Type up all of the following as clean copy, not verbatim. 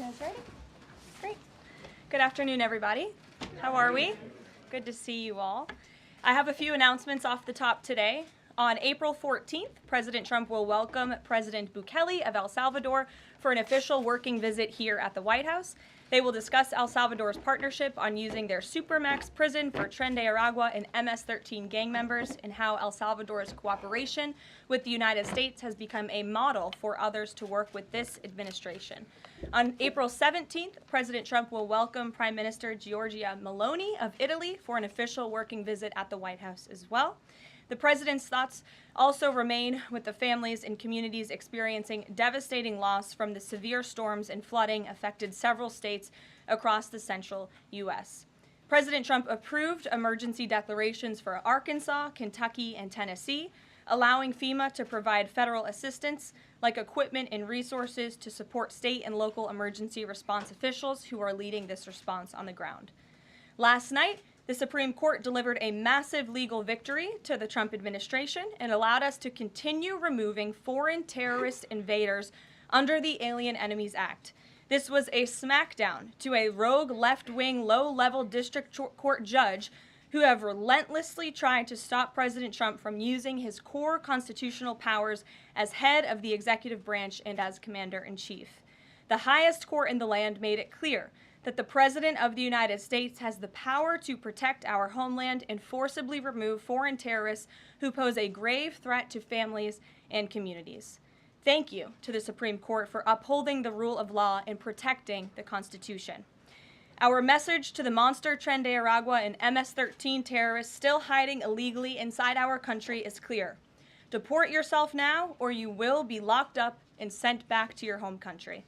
guys ready? Great. Good afternoon, everybody. How are we? Good to see you all. I have a few announcements off the top today. On April 14th, President Trump will welcome President Bukele of El Salvador for an official working visit here at the White House. They will discuss El Salvador's partnership on using their Supermax prison for Tren de Aragua and MS-13 gang members, and how El Salvador's cooperation with the United States has become a model for others to work with this administration. On April 17th, President Trump will welcome Prime Minister Giorgia Meloni of Italy for an official working visit at the White House as well. The president's thoughts also remain with the families and communities experiencing devastating loss from the severe storms and flooding affected several states across the central U.S. President Trump approved emergency declarations for Arkansas, Kentucky, and Tennessee, allowing FEMA to provide federal assistance like equipment and resources to support state and local emergency response officials who are leading this response on the ground. Last night, the Supreme Court delivered a massive legal victory to the Trump administration and allowed us to continue removing foreign terrorist invaders under the Alien Enemies Act. This was a smackdown to a rogue left-wing, low-level district court judge who have relentlessly tried to stop President Trump from using his core constitutional powers as head of the executive branch and as commander-in-chief. The highest court in the land made it clear that the President of the United States has the power to protect our homeland and forcibly remove foreign terrorists who pose a grave threat to families and communities. Thank you to the Supreme Court for upholding the rule of law and protecting the Constitution. Our message to the monster Tren de Aragua and MS-13 terrorists still hiding illegally inside our country is clear. Deport yourself now, or you will be locked up and sent back to your home country.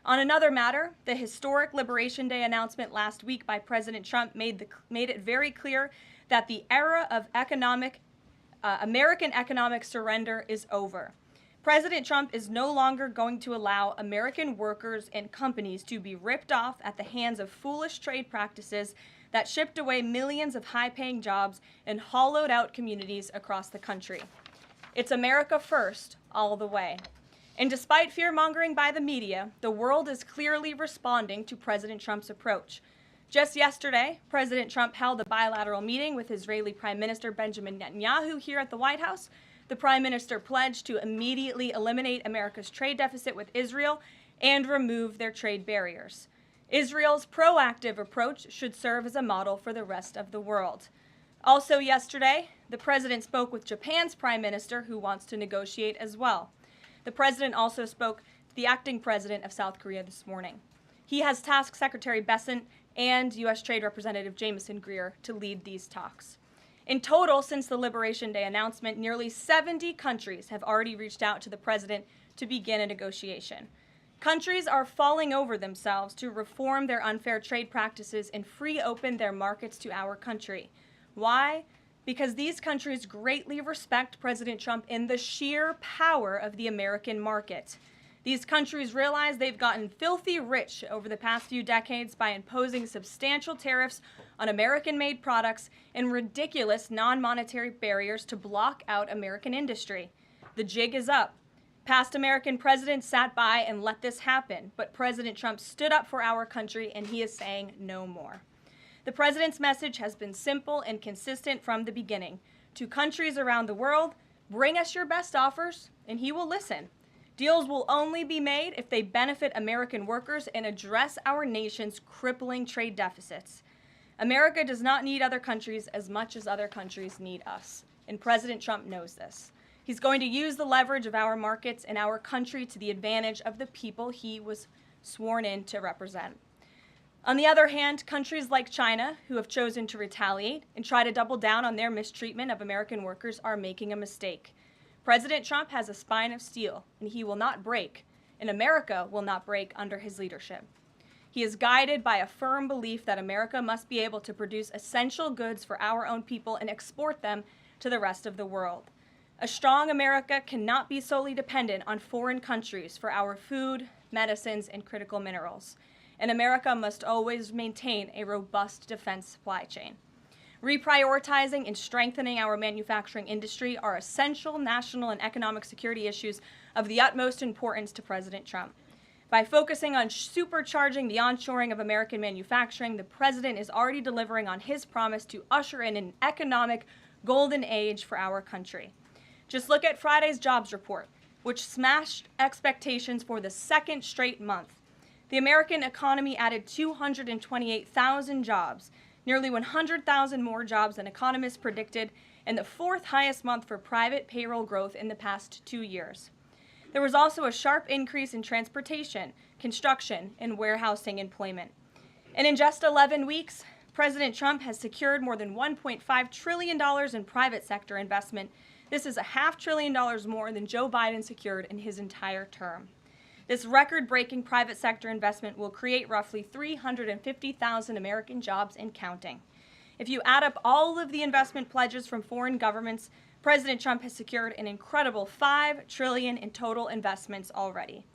On another matter, the historic Liberation Day announcement last week by President Trump made it very clear that the era of American economic surrender is over. President Trump is no longer going to allow American workers and companies to be ripped off at the hands of foolish trade practices that shipped away millions of high-paying jobs and hollowed out communities across the country. It's America first, all the way. And despite fear-mongering by the media, the world is clearly responding to President Trump's approach. Just yesterday, President Trump held a bilateral meeting with Israeli Prime Minister Benjamin Netanyahu here at the White House. The Prime Minister pledged to immediately eliminate America's trade deficit with Israel and remove their trade barriers. Israel's proactive approach should serve as a model for the rest of the world. Also yesterday, the President spoke with Japan's Prime Minister, who wants to negotiate as well. The President also spoke to the acting President of South Korea this morning. He has tasked Secretary Bessent and U.S. Trade Representative Jameson Greer to lead these talks. In total, since the Liberation Day announcement, nearly 70 countries have already reached out to the President to begin a negotiation. Countries are falling over themselves to reform their unfair trade practices and free open their markets to our country. Why? Because these countries greatly respect President Trump in the sheer power of the American market. These countries realize they've gotten filthy rich over the past few decades by imposing substantial tariffs on American-made products and ridiculous non-monetary barriers to block out American industry. The jig is up. Past American presidents sat by and let this happen, but President Trump stood up for our country, and he is saying no more. The President's message has been simple and consistent from the beginning. To countries around the world, bring us your best offers, and he will listen. Deals will only be made if they benefit American workers and address our nation's crippling trade deficits. America does not need other countries as much as other countries need us, and President Trump knows this. He's going to use the leverage of our markets and our country to the advantage of the people he was sworn in to represent. On the other hand, countries like China, who have chosen to retaliate and try to double down on their mistreatment of American workers, are making a mistake. President Trump has a spine of steel, and he will not break, and America will not break under his leadership. He is guided by a firm belief that America must be able to produce essential goods for our own people and export them to the rest of the world. A strong America cannot be solely dependent on foreign countries for our food, medicines, and critical minerals. And America must always maintain a robust defense supply chain. Reprioritizing and strengthening our manufacturing industry are essential national and economic security issues of the utmost importance to President Trump. By focusing on supercharging the onshoring of American manufacturing, the president is already delivering on his promise to usher in an economic golden age for our country. Just look at Friday's jobs report, which smashed expectations for the second straight month. The American economy added 228,000 jobs, nearly 100,000 more jobs than economists predicted, and the fourth highest month for private payroll growth in the past 2 years. There was also a sharp increase in transportation, construction, and warehousing employment. And in just 11 weeks, President Trump has secured more than $1.5 trillion in private sector investment. This is $500 billion more than Joe Biden secured in his entire term. This record-breaking private sector investment will create roughly 350,000 American jobs and counting. If you add up all of the investment pledges from foreign governments, President Trump has secured an incredible $5 trillion in total investments already.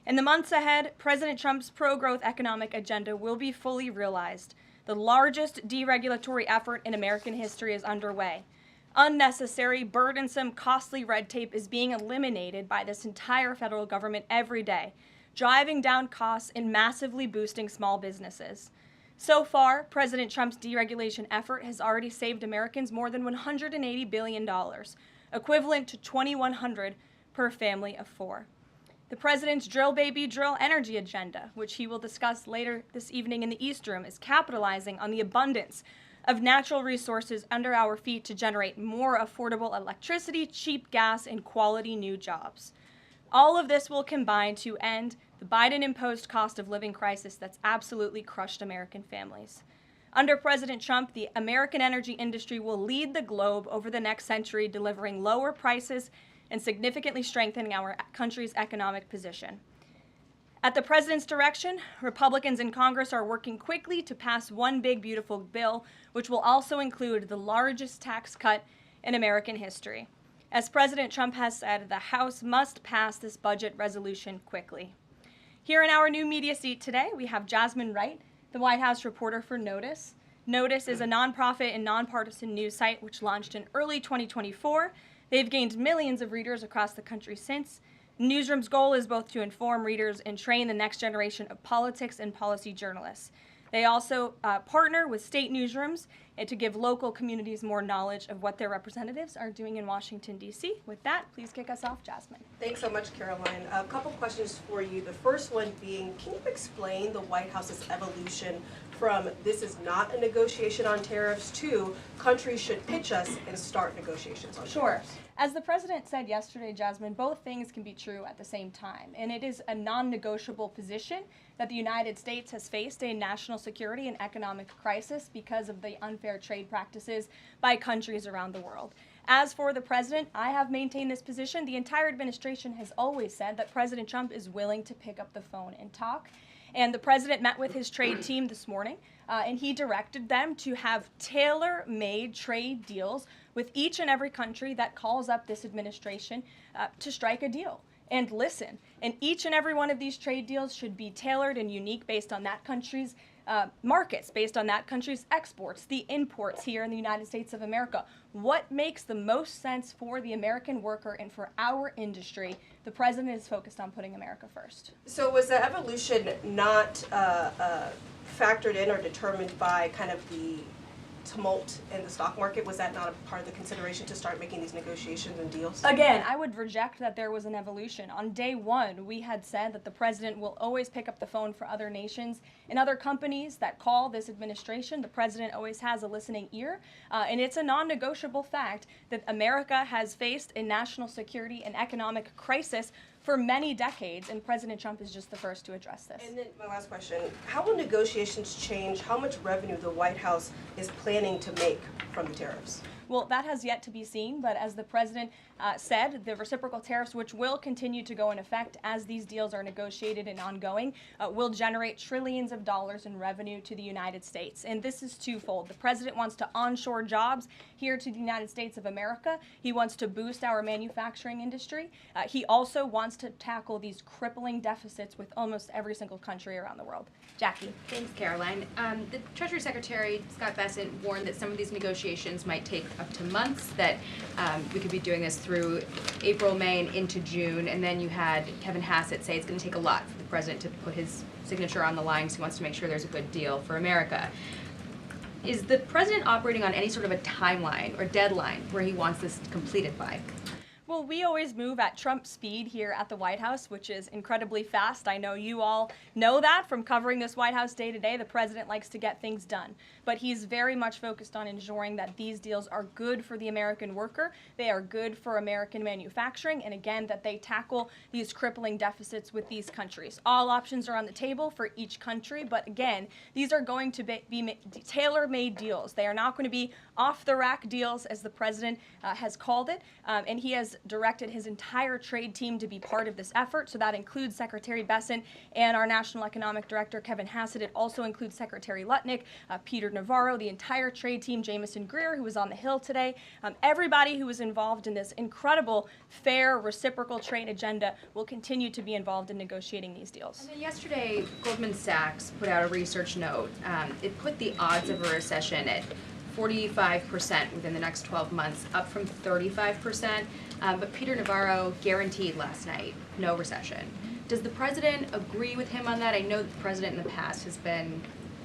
In the months ahead, President Trump's pro-growth economic agenda will be fully realized. The largest deregulatory effort in American history is underway. Unnecessary, burdensome, costly red tape is being eliminated by this entire federal government every day, driving down costs and massively boosting small businesses. So far, President Trump's deregulation effort has already saved Americans more than $180 billion, equivalent to $2,100 per family of 4. The president's drill baby drill energy agenda, which he will discuss later this evening in the East Room, is capitalizing on the abundance of natural resources under our feet to generate more affordable electricity, cheap gas, and quality new jobs. All of this will combine to end the Biden-imposed cost of living crisis that's absolutely crushed American families. Under President Trump, the American energy industry will lead the globe over the next century, delivering lower prices and significantly strengthening our country's economic position. At the president's direction, Republicans in Congress are working quickly to pass one big, beautiful bill, which will also include the largest tax cut in American history. As President Trump has said, the House must pass this budget resolution quickly. Here in our new media seat today, we have Jasmine Wright, the White House reporter for Notice. Notice is a nonprofit and nonpartisan news site which launched in early 2024. They've gained millions of readers across the country since. Newsroom's goal is both to inform readers and train the next generation of politics and policy journalists. They also partner with state newsrooms to give local communities more knowledge of what their representatives are doing in Washington, D.C. With that, please kick us off, Jasmine. Thanks so much, Karoline. A couple questions for you. The first one being, can you explain the White House's evolution from this is not a negotiation on tariffs to countries should pitch us and start negotiations on tariffs? Sure. As the president said yesterday, Jasmine, both things can be true at the same time. And it is a non-negotiable position that the United States has faced a national security and economic crisis because of the unfair trade practices by countries around the world. As for the president, I have maintained this position. The entire administration has always said that President Trump is willing to pick up the phone and talk. And the president met with his trade team this morning, and he directed them to have tailor-made trade deals with each and every country that calls up this administration to strike a deal. And listen, and each and every one of these trade deals should be tailored and unique based on that country's markets, based on that country's exports, the imports here in the United States of America. What makes the most sense for the American worker and for our industry? The president is focused on putting America first. So was the evolution not factored in or determined by kind of the tumult in the stock market? Was that not a part of the consideration to start making these negotiations and deals? Again, I would reject that there was an evolution. On day one, we had said that the president will always pick up the phone for other nations and other companies that call this administration. The president always has a listening ear, and it's a non-negotiable fact that America has faced a national security and economic crisis for many decades, and President Trump is just the first to address this. And then my last question, how will negotiations change how much revenue the White House is planning to make from the tariffs? Well, that has yet to be seen, but as the president said, the reciprocal tariffs, which will continue to go in effect as these deals are negotiated and ongoing, will generate trillions of dollars in revenue to the United States. And this is twofold. The president wants to onshore jobs here to the United States of America. He wants to boost our manufacturing industry. He also wants to tackle these crippling deficits with almost every single country around the world. Jackie. Thanks, Karoline. The Treasury Secretary, Scott Bessent, warned that some of these negotiations might take up to months, that we could be doing this through April, May, and into June. And then you had Kevin Hassett say it's going to take a lot for the president to put his signature on the line because he wants to make sure there's a good deal for America. Is the president operating on any sort of a timeline or deadline where he wants this completed by? Well, we always move at Trump speed here at the White House, which is incredibly fast. I know you all know that from covering this White House day to day. The president likes to get things done, but he's very much focused on ensuring that these deals are good for the American worker, they are good for American manufacturing, and again, that they tackle these crippling deficits with these countries. All options are on the table for each country, but again, these are going to be tailor-made deals. They are not going to be off-the-rack deals, as the president has called it, and he has directed his entire trade team to be part of this effort. So that includes Secretary Bessent and our National Economic Director, Kevin Hassett. It also includes Secretary Lutnick, Peter Navarro, the entire trade team, Jamison Greer, who was on the Hill today. Everybody who was involved in this incredible, fair, reciprocal trade agenda will continue to be involved in negotiating these deals. And then yesterday, Goldman Sachs put out a research note. It put the odds of a recession at 45% within the next 12 months, up from 35%. But Peter Navarro guaranteed last night no recession. Does the president agree with him on that? I know that the president in the past has been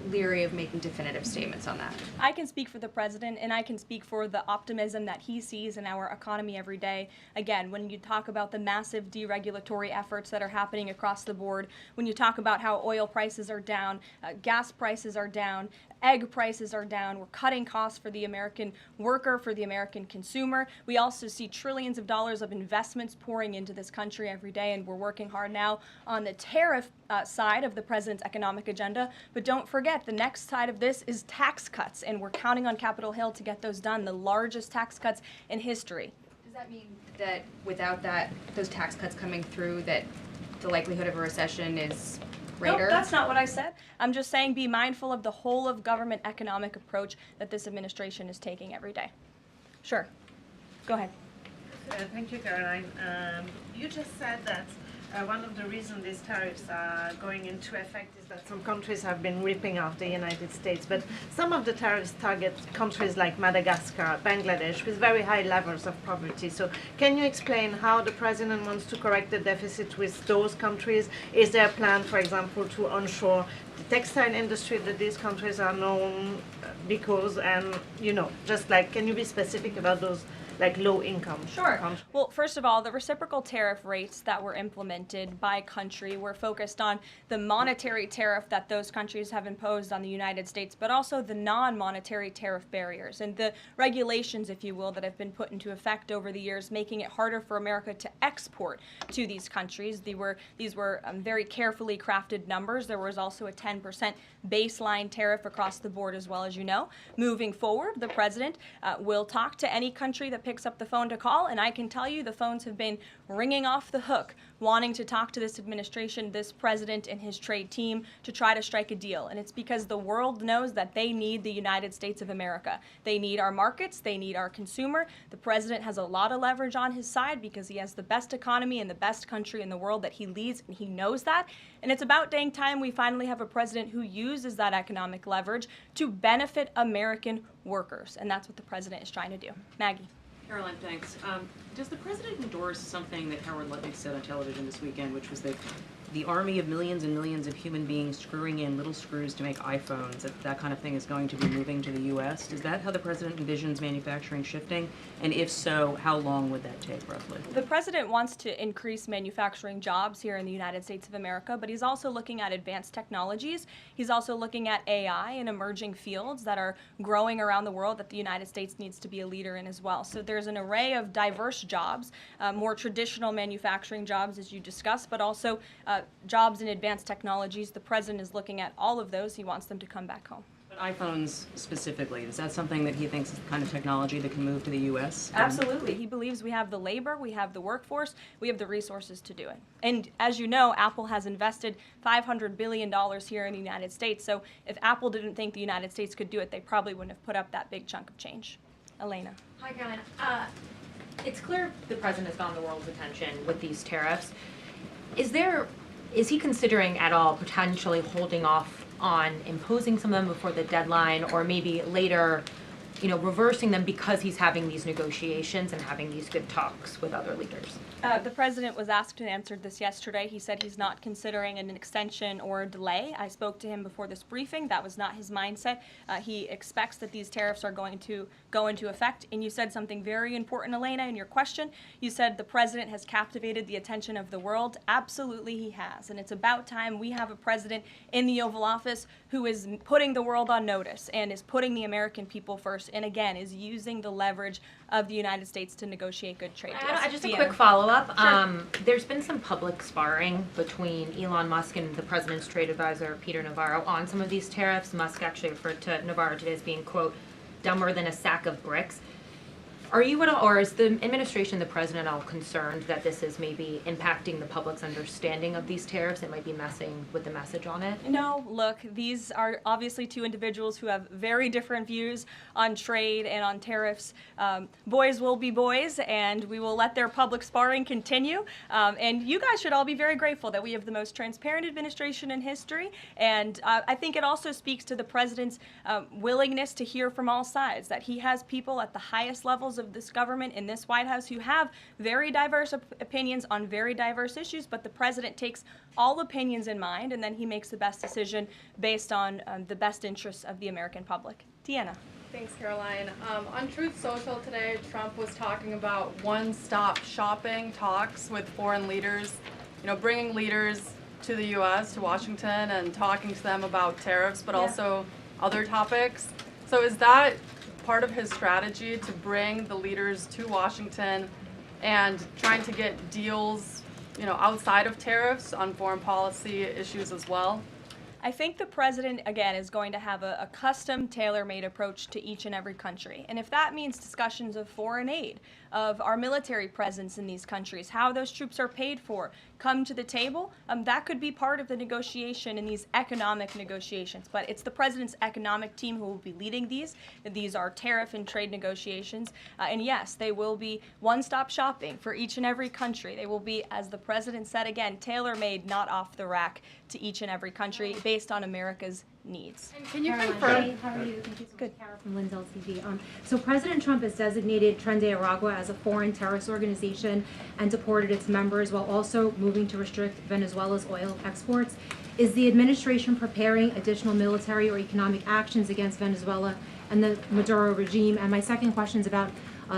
leery of making definitive statements on that. I can speak for the president, and I can speak for the optimism that he sees in our economy every day. Again, when you talk about the massive deregulatory efforts that are happening across the board, when you talk about how oil prices are down, gas prices are down, egg prices are down, we're cutting costs for the American worker, for the American consumer. We also see trillions of dollars of investments pouring into this country every day, and we're working hard now on the tariff side of the president's economic agenda. But don't forget, the next side of this is tax cuts, and we're counting on Capitol Hill to get those done, the largest tax cuts in history. Does that mean that without those tax cuts coming through, that the likelihood of a recession is greater? No, that's not what I said. I'm just saying be mindful of the whole of government economic approach that this administration is taking every day. Sure. Go ahead. Thank you, Caroline. You just said that one of the reasons these tariffs are going into effect is that some countries have been ripping off the United States, but some of the tariffs target countries like Madagascar, Bangladesh, with very high levels of poverty. So can you explain how the president wants to correct the deficit with those countries? Is there a plan, for example, to onshore the textile industry that these countries are known because, and just like, can you be specific about those like low income? Sure. Well, first of all, the reciprocal tariff rates that were implemented by country were focused on the monetary tariff that those countries have imposed on the United States, but also the non-monetary tariff barriers and the regulations, if you will, that have been put into effect over the years, making it harder for America to export to these countries. These were very carefully crafted numbers. There was also a 10% baseline tariff across the board, as well, as you know. Moving forward, the president will talk to any country that picks up the phone to call, and I can tell you the phones have been ringing off the hook, wanting to talk to this administration, this president, and his trade team to try to strike a deal. And it's because the world knows that they need the United States of America. They need our markets. They need our consumer. The president has a lot of leverage on his side because he has the best economy and the best country in the world that he leads, and he knows that. And it's about dang time we finally have a president who uses that economic leverage to benefit American workers. And that's what the president is trying to do. Maggie. Caroline, thanks. Does the president endorse something that Howard Lutnick said on television this weekend, which was that the army of millions and millions of human beings screwing in little screws to make iPhones, that kind of thing is going to be moving to the U.S.? Is that how the president envisions manufacturing shifting? And if so, how long would that take, roughly? The president wants to increase manufacturing jobs here in the United States of America, but he's also looking at advanced technologies. He's also looking at AI and emerging fields that are growing around the world that the United States needs to be a leader in as well. So there's an array of diverse jobs, more traditional manufacturing jobs, as you discussed, but also jobs in advanced technologies. The president is looking at all of those. He wants them to come back home. But iPhones specifically, is that something that he thinks is the kind of technology that can move to the U.S.? Absolutely. He believes we have the labor, we have the workforce, we have the resources to do it. And as you know, Apple has invested $500 billion here in the United States. So if Apple didn't think the United States could do it, they probably wouldn't have put up that big chunk of change. Elena. Hi, Caroline. It's clear the president has gotten the world's attention with these tariffs. Is he considering at all potentially holding off on imposing some of them before the deadline, or maybe later reversing them because he's having these negotiations and having these good talks with other leaders? The president was asked and answered this yesterday. He said he's not considering an extension or a delay. I spoke to him before this briefing. That was not his mindset. He expects that these tariffs are going to go into effect. And you said something very important, Elena, in your question. You said the president has captivated the attention of the world. Absolutely, he has. And it's about time we have a president in the Oval Office who is putting the world on notice and is putting the American people first, and again, is using the leverage of the United States to negotiate good trade deals. Just a Deanna. quick follow-up. Sure. There's been some public sparring between Elon Musk and the president's trade advisor, Peter Navarro, on some of these tariffs. Musk actually referred to Navarro today as being, quote, dumber than a sack of bricks. Are you at all, or is the administration, the president, all concerned that this is maybe impacting the public's understanding of these tariffs? It might be messing with the message on it? No, look, these are obviously two individuals who have very different views on trade and on tariffs. Boys will be boys, and we will let their public sparring continue. And you guys should all be very grateful that we have the most transparent administration in history. And I think it also speaks to the president's willingness to hear from all sides, that he has people at the highest levels of this government in this White House who have very diverse opinions on very diverse issues, but the president takes all opinions in mind, and then he makes the best decision based on the best interests of the American public. Deanna. Thanks, Caroline. On Truth Social today, Trump was talking about one-stop shopping talks with foreign leaders, bringing leaders to the U.S., to Washington, and talking to them about tariffs, but also other topics. So is that part of his strategy to bring the leaders to Washington and trying to get deals, outside of tariffs on foreign policy issues as well? I think the president, again, is going to have a custom, tailor-made approach to each and every country. And if that means discussions of foreign aid, of our military presence in these countries, how those troops are paid for, come to the table, that could be part of the negotiation in these economic negotiations. But it's the president's economic team who will be leading these. These are tariff and trade negotiations. And yes, they will be one-stop shopping for each and every country. They will be, as the president said again, tailor-made, not off the rack to each and every country based on America's needs. Can you Caroline, confirm? hi, how are you? Thank you so Good. much, Carol from Lindsay TV. So President Trump has designated Nicaragua as a foreign terrorist organization and deported its members while also moving to restrict Venezuela's oil exports. Is the administration preparing additional military or economic actions against Venezuela and the Maduro regime? And my second question is about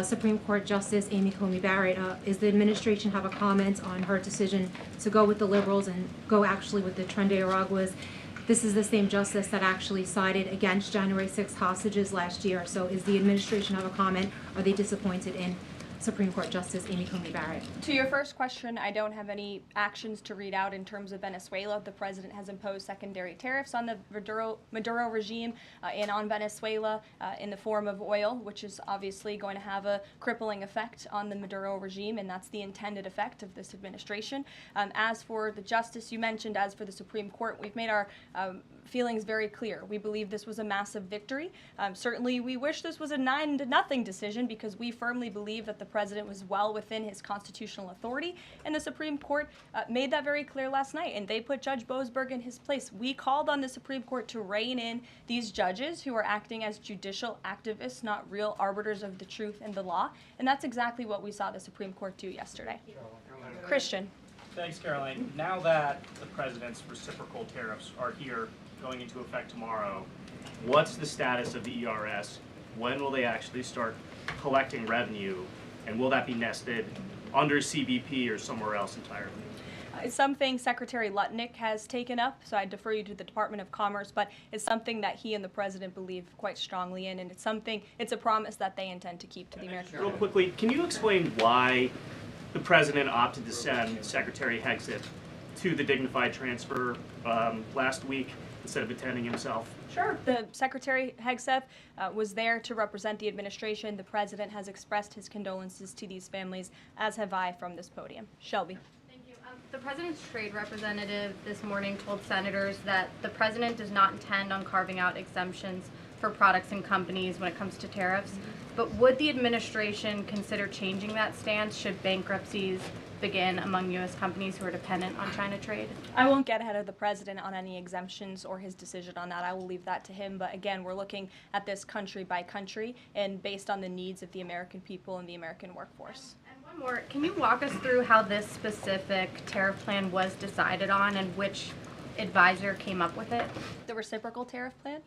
Supreme Court Justice Amy Coney Barrett. Is the administration have a comment on her decision to go with the liberals and go actually with the Nicaraguas? This is the same justice that actually sided against January 6th hostages last year. So is the administration have a comment? Are they disappointed in Supreme Court Justice Amy Coney Barrett? To your first question, I don't have any actions to read out in terms of Venezuela. The president has imposed secondary tariffs on the Maduro regime and on Venezuela in the form of oil, which is obviously going to have a crippling effect on the Maduro regime, and that's the intended effect of this administration. As for the justice you mentioned, as for the Supreme Court, we've made our feelings very clear. We believe this was a massive victory. Certainly, we wish this was a 9-0 decision because we firmly believe that the president was well within his constitutional authority, and the Supreme Court made that very clear last night, and they put Judge Boasberg in his place. We called on the Supreme Court to rein in these judges who are acting as judicial activists, not real arbiters of the truth and the law, and that's exactly what we saw the Supreme Court do yesterday. Christian. Thanks, Caroline. Now that the president's reciprocal tariffs are here, going into effect tomorrow, what's the status of the ERS? When will they actually start collecting revenue? And will that be nested under CBP or somewhere else entirely? It's something Secretary Lutnick has taken up, so I defer you to the Department of Commerce, but it's something that he and the president believe quite strongly in, and it's a promise that they intend to keep to the American people. Real quickly, can you explain why the president opted to send Secretary Hegseth to the dignified transfer last week instead of attending himself? Sure. The Secretary Hegseth was there to represent the administration. The president has expressed his condolences to these families, as have I from this podium. Shelby. Thank you. The president's trade representative this morning told senators that the president does not intend on carving out exemptions for products and companies when it comes to tariffs. But would the administration consider changing that stance should bankruptcies begin among U.S. companies who are dependent on China trade? I won't get ahead of the president on any exemptions or his decision on that. I will leave that to him. But again, we're looking at this country by country and based on the needs of the American people and the American workforce. And one more, can you walk us through how this specific tariff plan was decided on and which advisor came up with it? The reciprocal tariff plan?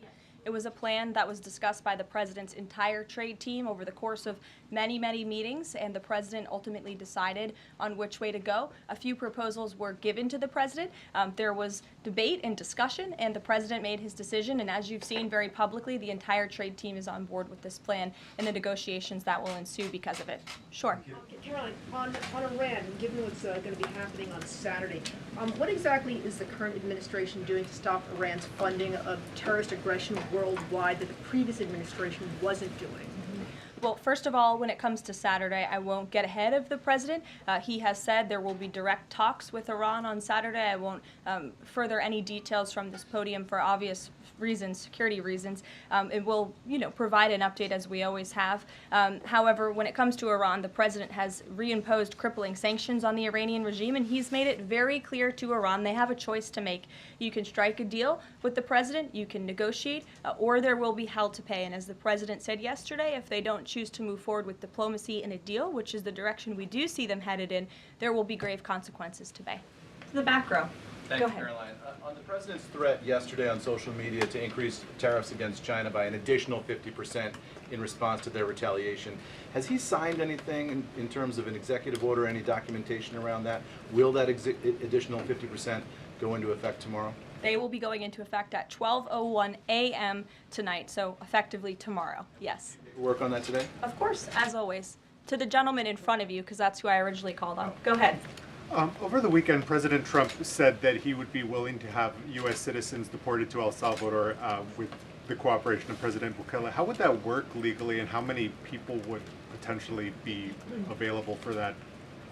It was a plan that was discussed by the president's entire trade team over the course of many, many meetings, and the president ultimately decided on which way to go. A few proposals were given to the president. There was debate and discussion, and the president made his decision. And as you've seen very publicly, the entire trade team is on board with this plan and the negotiations that will ensue because of it. Sure. Karoline, on Iran, given what's going to be happening on Saturday, what exactly is the current administration doing to stop Iran's funding of terrorist aggression worldwide that the previous administration wasn't doing? Well, first of all, when it comes to Saturday, I won't get ahead of the president. He has said there will be direct talks with Iran on Saturday. I won't further any details from this podium for obvious reasons, security reasons. It will, provide an update as we always have. However, when it comes to Iran, the president has reimposed crippling sanctions on the Iranian regime, and he's made it very clear to Iran they have a choice to make. You can strike a deal with the president, you can negotiate, or there will be hell to pay. And as the president said yesterday, if they don't choose to move forward with diplomacy and a deal, which is the direction we do see them headed in, there will be grave consequences to pay. The back row. Thank Go you, ahead. Caroline. On the president's threat yesterday on social media to increase tariffs against China by an additional 50% in response to their retaliation, has he signed anything in terms of an executive order, any documentation around that? Will that additional 50% go into effect tomorrow? They will be going into effect at 12:01 a.m. tonight, so effectively tomorrow, yes. Work on that today? Of course, as always. To the gentleman in front of you, because that's who I originally called on. Go ahead. Over the weekend, President Trump said that he would be willing to have U.S. citizens deported to El Salvador with the cooperation of President Bukele. How would that work legally, and how many people would potentially be available for that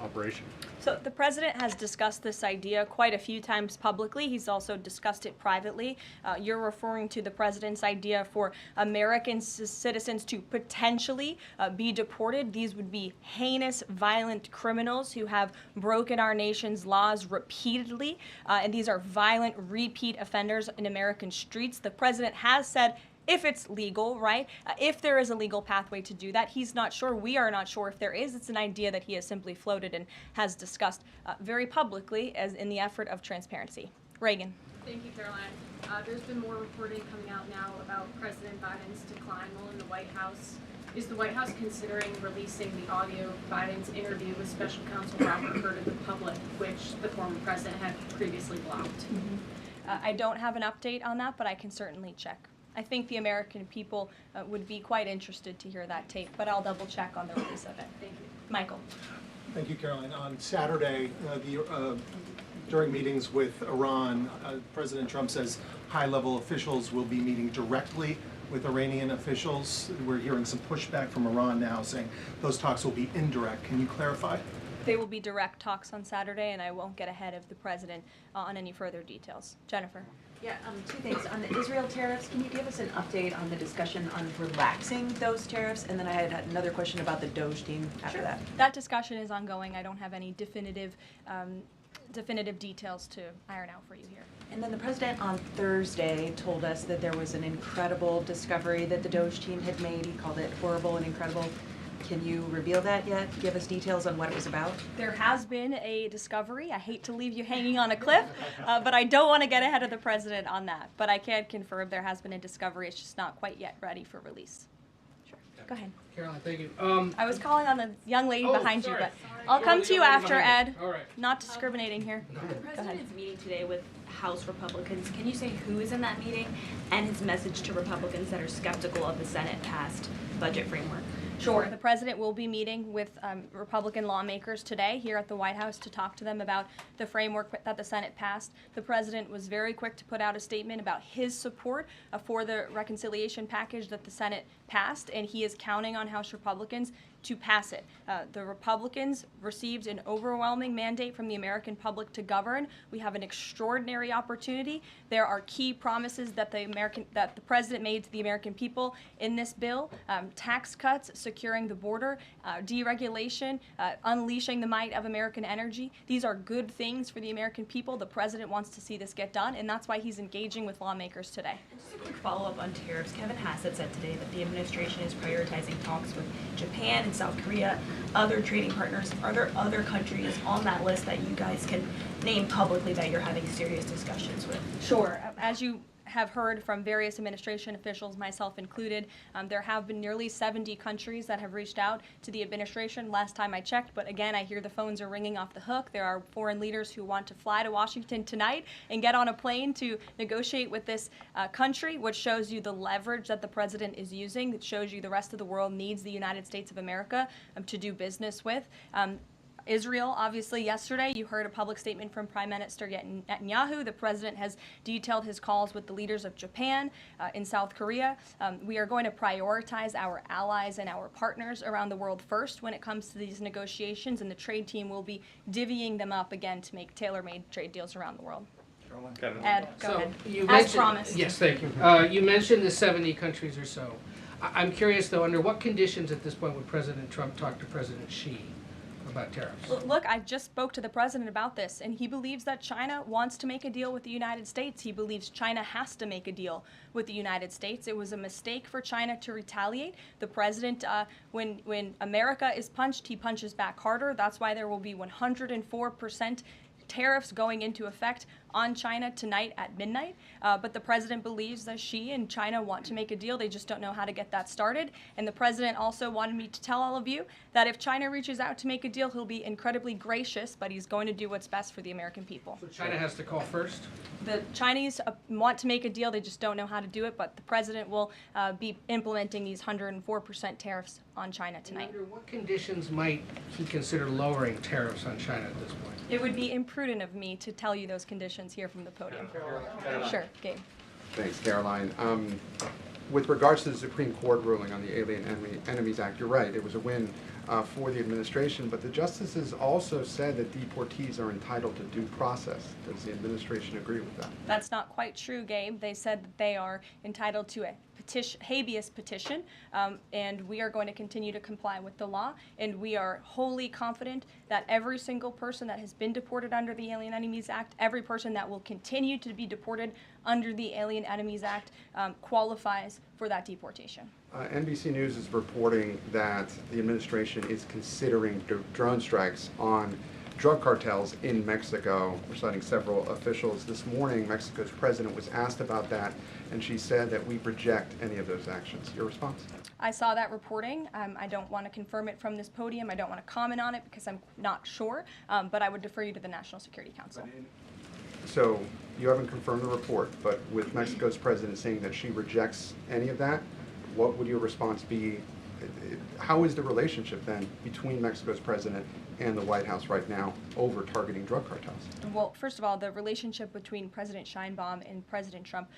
operation? So the president has discussed this idea quite a few times publicly. He's also discussed it privately. You're referring to the president's idea for American citizens to potentially be deported. These would be heinous, violent criminals who have broken our nation's laws repeatedly, and these are violent, repeat offenders in American streets. The president has said if it's legal, right? If there is a legal pathway to do that, he's not sure. We are not sure if there is. It's an idea that he has simply floated and has discussed very publicly as in the effort of transparency. Reagan. Thank you, Caroline. There's been more reporting coming out now about President Biden's decline while in the White House. Is the White House considering releasing the audio of Biden's interview with Special Counsel Robert Hur to the public, which the former president had previously blocked? I don't have an update on that, but I can certainly check. I think the American people would be quite interested to hear that tape, but I'll double check on the release of it. Thank you. Michael. Thank you, Caroline. On Saturday, during meetings with Iran, President Trump says high-level officials will be meeting directly with Iranian officials. We're hearing some pushback from Iran now saying those talks will be indirect. Can you clarify? They will be direct talks on Saturday, and I won't get ahead of the president on any further details. Jennifer. Yeah, two things. On the Israel tariffs, can you give us an update on the discussion on relaxing those tariffs? And then I had another question about the Doge team after that. That discussion is ongoing. I don't have any definitive details to iron out for you here. And then the president on Thursday told us that there was an incredible discovery that the Doge team had made. He called it horrible and incredible. Can you reveal that yet? Give us details on what it was about? There has been a discovery. I hate to leave you hanging on a cliff, but I don't want to get ahead of the president on that. But I can confirm there has been a discovery. It's just not quite yet ready for release. Sure. Go ahead. Caroline, thank you. I was calling on the young lady behind you, but I'll come to you after, Ed. All right. Not discriminating here. The president is meeting today with House Republicans. Can you say who is in that meeting and his message to Republicans that are skeptical of the Senate-passed budget framework? Sure. The president will be meeting with Republican lawmakers today here at the White House to talk to them about the framework that the Senate passed. The president was very quick to put out a statement about his support for the reconciliation package that the Senate passed, and he is counting on House Republicans to pass it. The Republicans received an overwhelming mandate from the American public to govern. We have an extraordinary opportunity. There are key promises that the president made to the American people in this bill: tax cuts, securing the border, deregulation, unleashing the might of American energy. These are good things for the American people. The president wants to see this get done, and that's why he's engaging with lawmakers today. Just a quick follow-up on tariffs. Kevin Hassett said today that the administration is prioritizing talks with Japan and South Korea, other trading partners. Are there other countries on that list that you guys can name publicly that you're having serious discussions with? Sure. As you have heard from various administration officials, myself included, there have been nearly 70 countries that have reached out to the administration last time I checked, but again, I hear the phones are ringing off the hook. There are foreign leaders who want to fly to Washington tonight and get on a plane to negotiate with this country, which shows you the leverage that the president is using. It shows you the rest of the world needs the United States of America to do business with. Israel, obviously, yesterday you heard a public statement from Prime Minister Netanyahu. The president has detailed his calls with the leaders of Japan, in South Korea. We are going to prioritize our allies and our partners around the world first when it comes to these negotiations, and the trade team will be divvying them up again to make tailor-made trade deals around the world. Ed, go ahead. As promised. Yes, thank you. You mentioned the 70 countries or so. I'm curious, though, under what conditions at this point would President Trump talk to President Xi about tariffs? Look, I just spoke to the president about this, and he believes that China wants to make a deal with the United States. He believes China has to make a deal with the United States. It was a mistake for China to retaliate. The president, when America is punched, he punches back harder. That's why there will be 104% tariffs going into effect on China tonight at midnight, but the president believes that Xi and China want to make a deal. They just don't know how to get that started. And the president also wanted me to tell all of you that if China reaches out to make a deal, he'll be incredibly gracious, but he's going to do what's best for the American people. So China has to call first? The Chinese want to make a deal. They just don't know how to do it, but the president will be implementing these 104% tariffs on China tonight. Under what conditions might he consider lowering tariffs on China at this point? It would be imprudent of me to tell you those conditions here from the podium. Sure, Gabe. Thanks, Caroline. With regards to the Supreme Court ruling on the Alien Enemies Act, you're right, it was a win for the administration, but the justices also said that deportees are entitled to due process. Does the administration agree with that? That's not quite true, Gabe. They said that they are entitled to a habeas petition, and we are going to continue to comply with the law, and we are wholly confident that every single person that has been deported under the Alien Enemies Act, every person that will continue to be deported under the Alien Enemies Act qualifies for that deportation. NBC News is reporting that the administration is considering drone strikes on drug cartels in Mexico. We're citing several officials. This morning, Mexico's president was asked about that, and she said that we reject any of those actions. Your response? I saw that reporting. I don't want to confirm it from this podium. I don't want to comment on it because I'm not sure, but I would defer you to the National Security Council. So you haven't confirmed the report, but with Mexico's president saying that she rejects any of that, what would your response be? How is the relationship then between Mexico's president and the White House right now over targeting drug cartels? Well, first of all, the relationship between President Sheinbaum and President Trump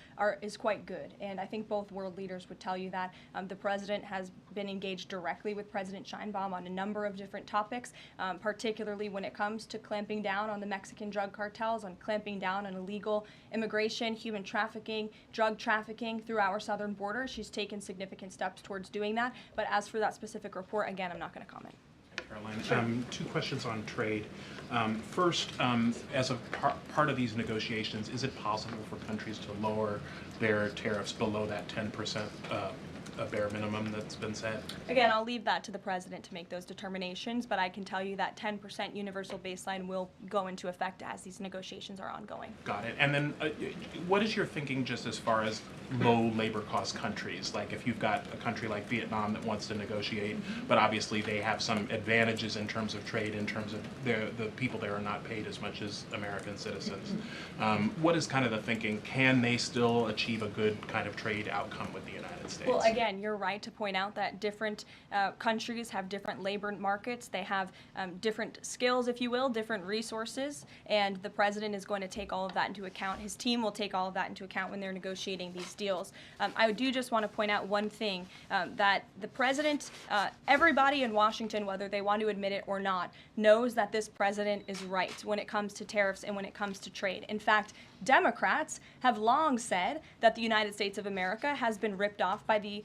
is quite good, and I think both world leaders would tell you that. The president has been engaged directly with President Sheinbaum on a number of different topics, particularly when it comes to clamping down on the Mexican drug cartels, on clamping down on illegal immigration, human trafficking, drug trafficking through our southern border. She's taken significant steps towards doing that, but as for that specific report, again, I'm not going to comment. Caroline, two questions on trade. First, as a part of these negotiations, is it possible for countries to lower their tariffs below that 10% a bare minimum that's been set? Again, I'll leave that to the president to make those determinations, but I can tell you that 10% universal baseline will go into effect as these negotiations are ongoing. Got it. And then what is your thinking just as far as low labor cost countries? Like if you've got a country like Vietnam that wants to negotiate, but obviously they have some advantages in terms of trade, in terms of the people there are not paid as much as American citizens. What is kind of the thinking? Can they still achieve a good kind of trade outcome with the United States? Well, again, you're right to point out that different countries have different labor markets. They have different skills, if you will, different resources, and the president is going to take all of that into account. His team will take all of that into account when they're negotiating these deals. I do just want to point out one thing, that the president, everybody in Washington, whether they want to admit it or not, knows that this president is right when it comes to tariffs and when it comes to trade. In fact, Democrats have long said that the United States of America has been ripped off by the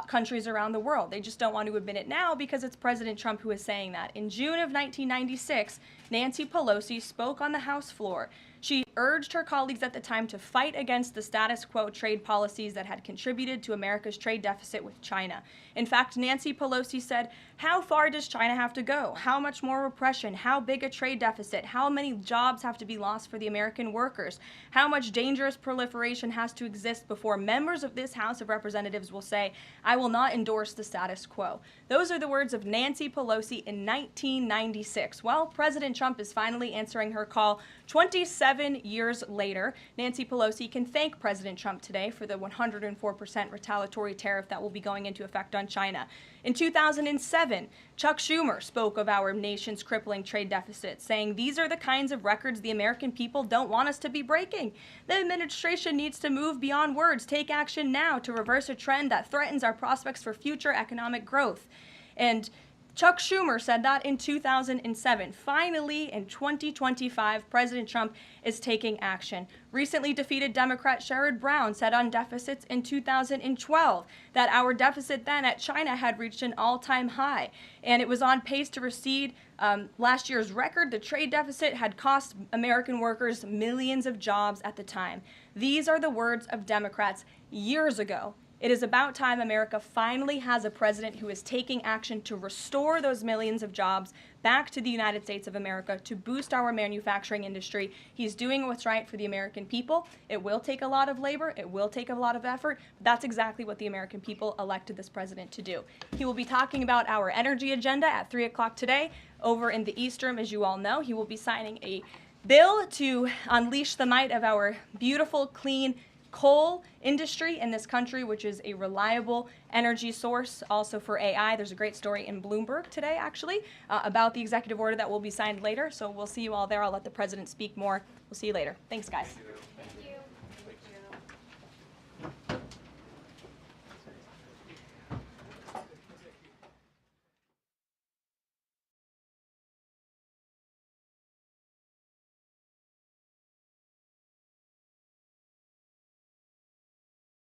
countries around the world. They just don't want to admit it now because it's President Trump who is saying that. In June of 1996, Nancy Pelosi spoke on the House floor. She urged her colleagues at the time to fight against the status quo trade policies that had contributed to America's trade deficit with China. In fact, Nancy Pelosi said, "How far does China have to go? How much more repression? How big a trade deficit? How many jobs have to be lost for the American workers? How much dangerous proliferation has to exist before members of this House of Representatives will say, 'I will not endorse the status quo'?" Those are the words of Nancy Pelosi in 1996. Well, President Trump is finally answering her call 27 years later. Nancy Pelosi can thank President Trump today for the 104% retaliatory tariff that will be going into effect on China. In 2007, Chuck Schumer spoke of our nation's crippling trade deficit, saying, "These are the kinds of records the American people don't want us to be breaking. The administration needs to move beyond words, take action now to reverse a trend that threatens our prospects for future economic growth." And Chuck Schumer said that in 2007. Finally, in 2025, President Trump is taking action. Recently defeated Democrat Sherrod Brown said on deficits in 2012 that our deficit then at China had reached an all-time high, and it was on pace to recede last year's record. The trade deficit had cost American workers millions of jobs at the time. These are the words of Democrats years ago. It is about time America finally has a president who is taking action to restore those millions of jobs back to the United States of America, to boost our manufacturing industry. He's doing what's right for the American people. It will take a lot of labor. It will take a lot of effort. But that's exactly what the American people elected this president to do. He will be talking about our energy agenda at 3 o'clock today over in the East Room, as you all know. He will be signing a bill to unleash the might of our beautiful, clean coal industry in this country, which is a reliable energy source also for AI. There's a great story in Bloomberg today, actually, about the executive order that will be signed later. So we'll see you all there. I'll let the president speak more. We'll see you later. Thanks, guys. Thank you.